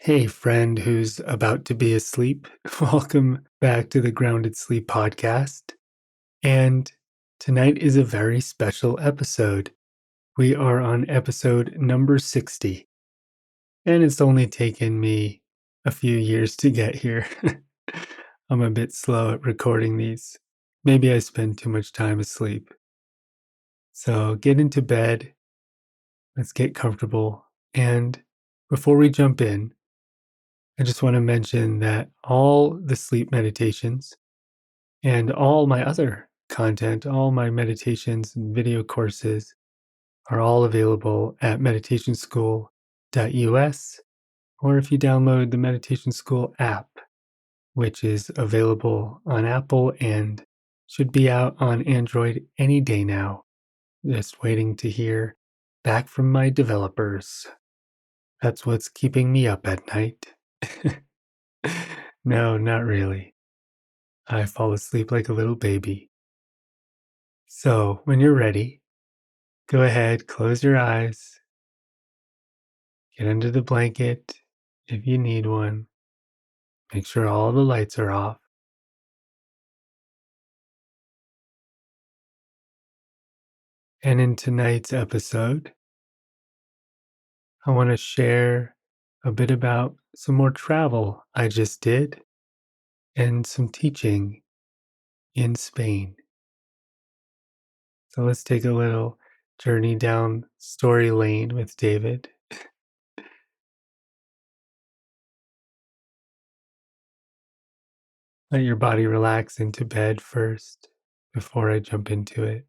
Hey, friend who's about to be asleep. Welcome back to the Grounded Sleep Podcast. And tonight is a very special episode. We are on episode number 60, and it's only taken me a few years to get here. I'm a bit slow at recording these. Maybe I spend too much time asleep. So get into bed, let's get comfortable. And before we jump in, I just want to mention that all the sleep meditations and all my other content, all my meditations and video courses are all available at meditationschool.us, or if you download the Meditation School app, which is available on Apple and should be out on Android any day now. Just waiting to hear back from my developers. That's what's keeping me up at night. No, not really. I fall asleep like a little baby. So, when you're ready, go ahead, close your eyes, get under the blanket if you need one. Make sure all the lights are off. And in tonight's episode, I want to share a bit about some more travel I just did and some teaching in Spain. So, let's take a little journey down story lane with David. Let your body relax into bed first before I jump into it.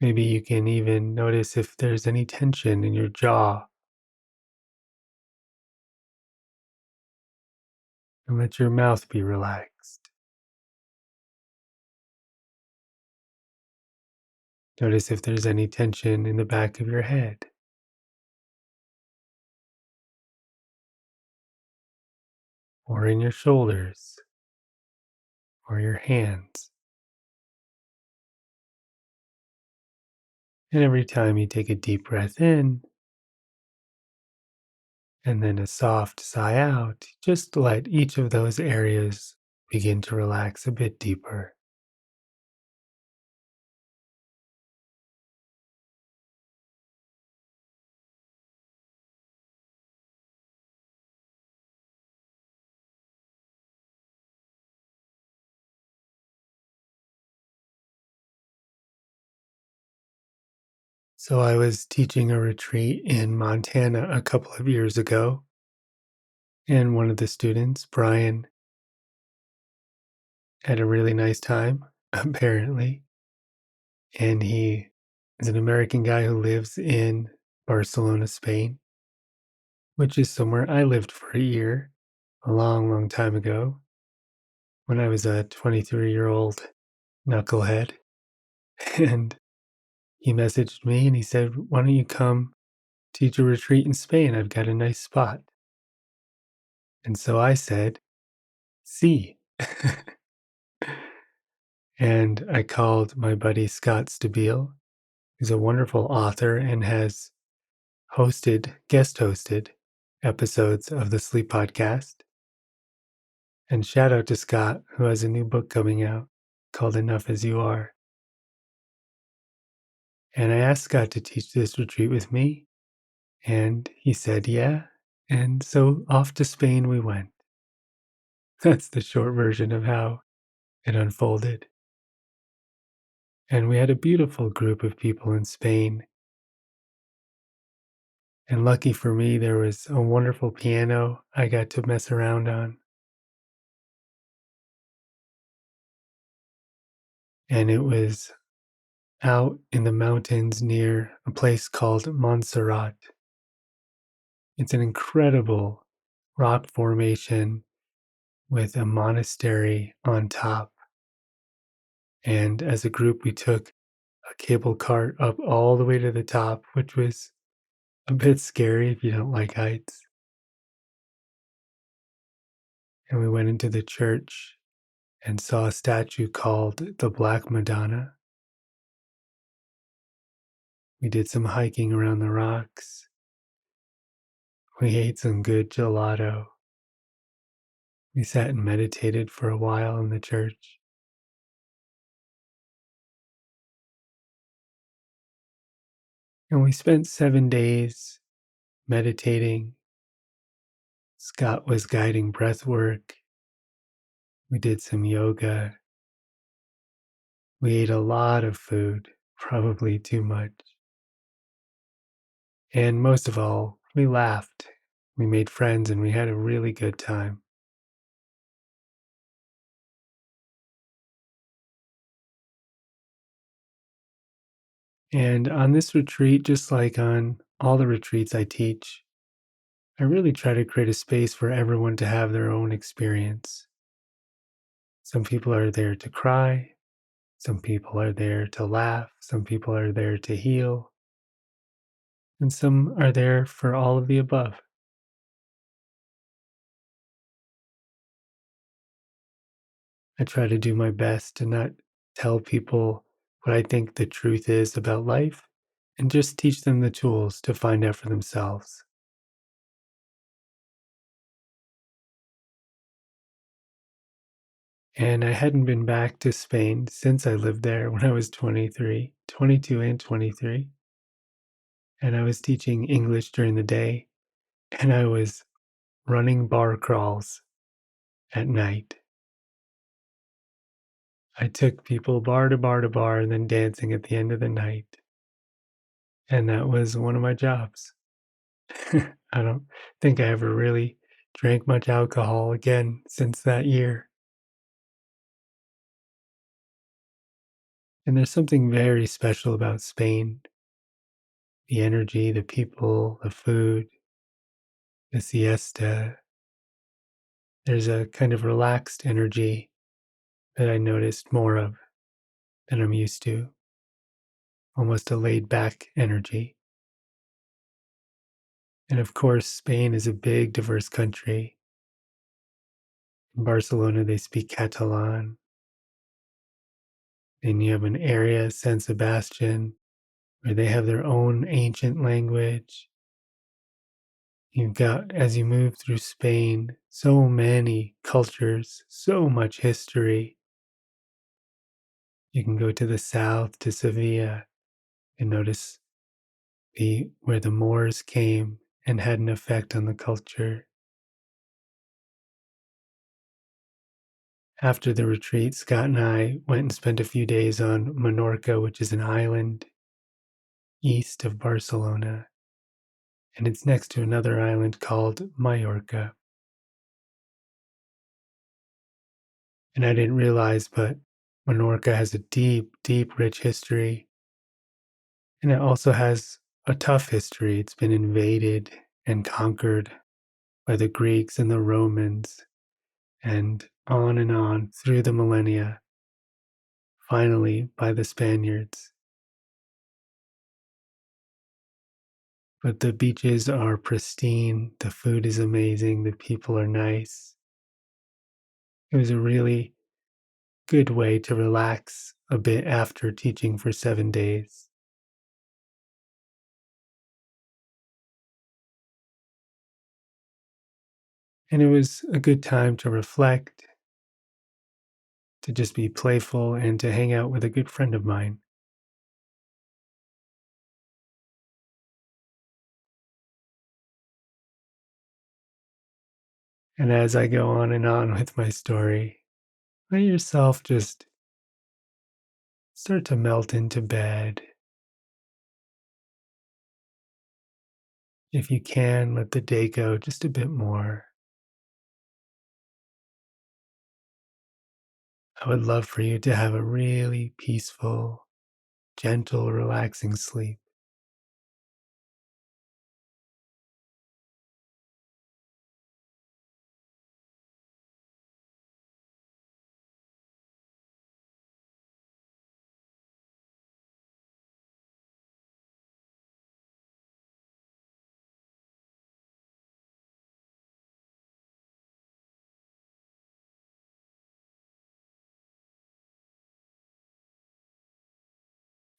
Maybe you can even notice if there's any tension in your jaw and let your mouth be relaxed. Notice if there's any tension in the back of your head or in your shoulders or your hands. And every time you take a deep breath in and then a soft sigh out, just let each of those areas begin to relax a bit deeper. So, I was teaching a retreat in Montana a couple of years ago, and one of the students, Brian, had a really nice time, apparently. And he is an American guy who lives in Barcelona, Spain, which is somewhere I lived for a year a long, long time ago when I was a 23-year-old knucklehead. And he messaged me and he said, "Why don't you come teach a retreat in Spain? I've got a nice spot." And so I said, "See." And I called my buddy Scott Stabile, who's a wonderful author and has guest hosted episodes of the Sleep Podcast. And shout out to Scott, who has a new book coming out called Enough as You Are. And I asked Scott to teach this retreat with me, and he said, yeah. And so off to Spain we went. That's the short version of how it unfolded. And we had a beautiful group of people in Spain. And lucky for me, there was a wonderful piano I got to mess around on. And it was out in the mountains near a place called Montserrat. It's an incredible rock formation with a monastery on top. And as a group, we took a cable cart up all the way to the top, which was a bit scary if you don't like heights. And we went into the church and saw a statue called the Black Madonna, We did some hiking around the rocks. We ate some good gelato. We sat and meditated for a while in the church. And we spent 7 days meditating. Scott was guiding breath work. We did some yoga. We ate a lot of food, probably too much. And most of all, we laughed. We made friends and we had a really good time. And on this retreat, just like on all the retreats I teach, I really try to create a space for everyone to have their own experience. Some people are there to cry. Some people are there to laugh. Some people are there to heal. And some are there for all of the above. I try to do my best to not tell people what I think the truth is about life and just teach them the tools to find out for themselves. And I hadn't been back to Spain since I lived there when I was 23, 22 and 23. And I was teaching English during the day and I was running bar crawls at night. I took people bar to bar to bar and then dancing at the end of the night. And that was one of my jobs. I don't think I ever really drank much alcohol again since that year. And there's something very special about Spain: the energy, the people, the food, the siesta. There's a kind of relaxed energy that I noticed more of than I'm used to, almost a laid back energy. And of course, Spain is a big, diverse country. In Barcelona, they speak Catalan. Then you have an area, San Sebastian, where they have their own ancient language. You've got, as you move through Spain, so many cultures, so much history. You can go to the south to Sevilla and notice where the Moors came and had an effect on the culture. After the retreat, Scott and I went and spent a few days on Menorca, which is an island east of Barcelona, and it's next to another island called Majorca. And I didn't realize, but Menorca has a deep, deep, rich history. And it also has a tough history. It's been invaded and conquered by the Greeks and the Romans, and on through the millennia, finally by the Spaniards. But the beaches are pristine, the food is amazing, the people are nice. It was a really good way to relax a bit after teaching for 7 days. And it was a good time to reflect, to just be playful, and to hang out with a good friend of mine. And as I go on and on with my story, let yourself just start to melt into bed. If you can, let the day go just a bit more. I would love for you to have a really peaceful, gentle, relaxing sleep.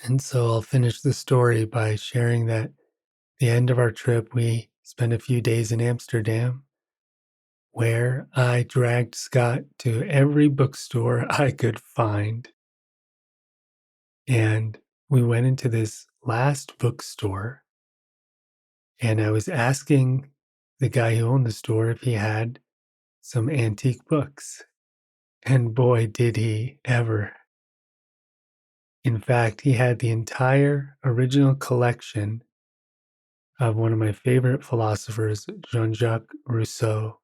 And so I'll finish the story by sharing that the end of our trip, we spent a few days in Amsterdam where I dragged Scott to every bookstore I could find. And we went into this last bookstore, and I was asking the guy who owned the store if he had some antique books. And boy, did he ever. In fact, he had the entire original collection of one of my favorite philosophers, Jean Jacques Rousseau.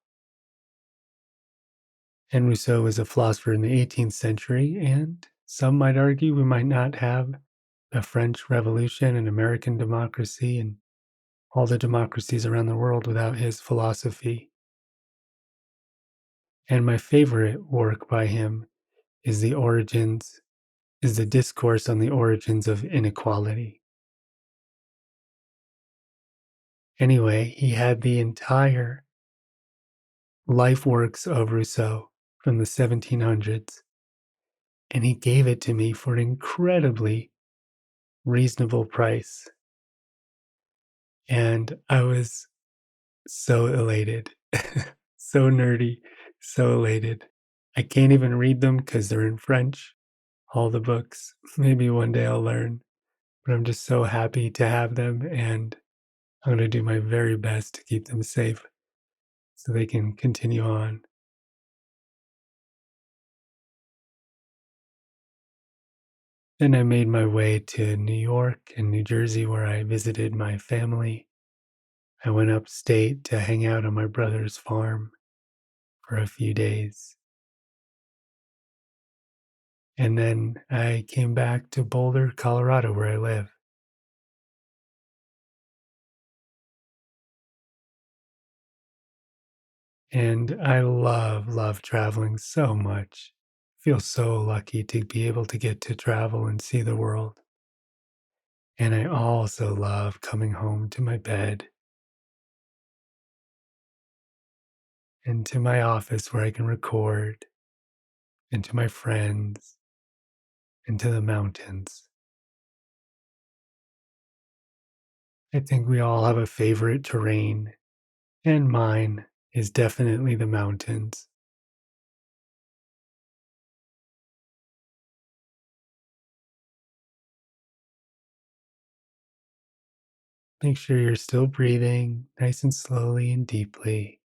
And Rousseau was a philosopher in the 18th century, and some might argue we might not have the French Revolution and American democracy and all the democracies around the world without his philosophy. And my favorite work by him is the discourse on the origins of inequality. Anyway, he had the entire life works of Rousseau from the 1700s, and he gave it to me for an incredibly reasonable price. And I was so elated, so nerdy, so elated. I can't even read them because they're in French, all the books. Maybe one day I'll learn, but I'm just so happy to have them. And I'm going to do my very best to keep them safe so they can continue on. Then I made my way to New York and New Jersey, where I visited my family. I went upstate to hang out on my brother's farm for a few days. And then I came back to Boulder, Colorado, where I live. And I love traveling so much. Feel so lucky to be able to get to travel and see the world. And I also love coming home to my bed and to my office where I can record, and to my friends, and to the mountains. I think we all have a favorite terrain, and mine is definitely the mountains. Make sure you're still breathing nice and slowly and deeply.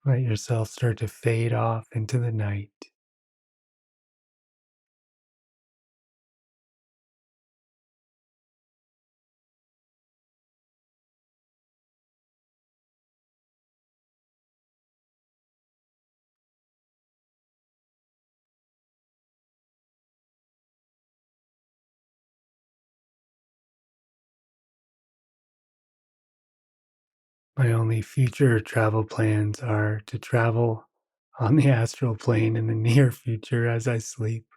Let yourself start to fade off into the night. My only future travel plans are to travel on the astral plane in the near future as I sleep.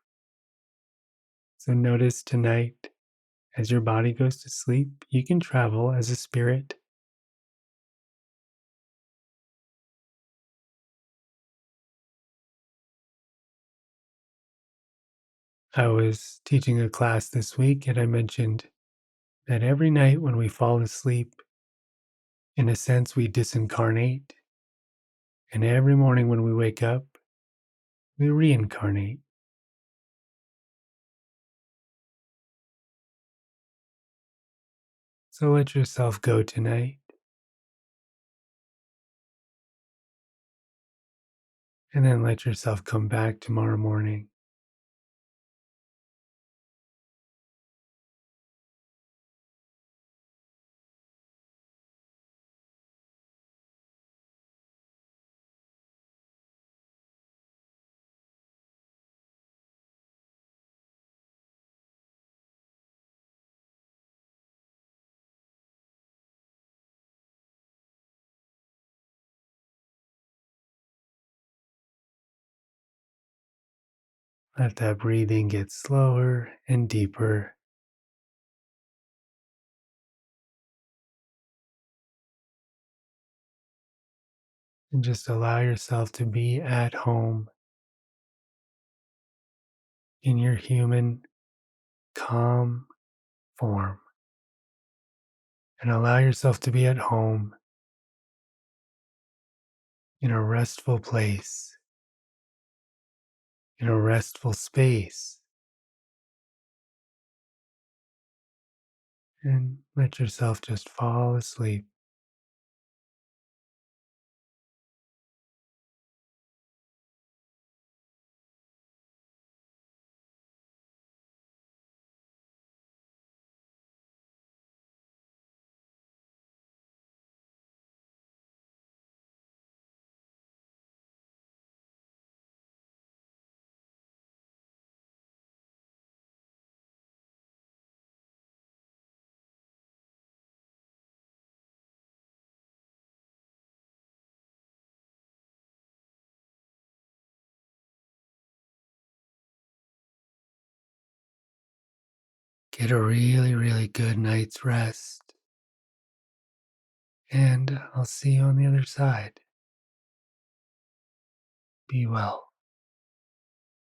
So notice tonight, as your body goes to sleep, you can travel as a spirit. I was teaching a class this week and I mentioned that every night when we fall asleep, in a sense, we disincarnate. And every morning when we wake up, we reincarnate. So let yourself go tonight and then let yourself come back tomorrow morning. Let that breathing get slower and deeper, and just allow yourself to be at home in your human, calm form and allow yourself to be at home in a restful place, in a restful space, and let yourself just fall asleep. Get a really, really good night's rest, and I'll see you on the other side. Be well.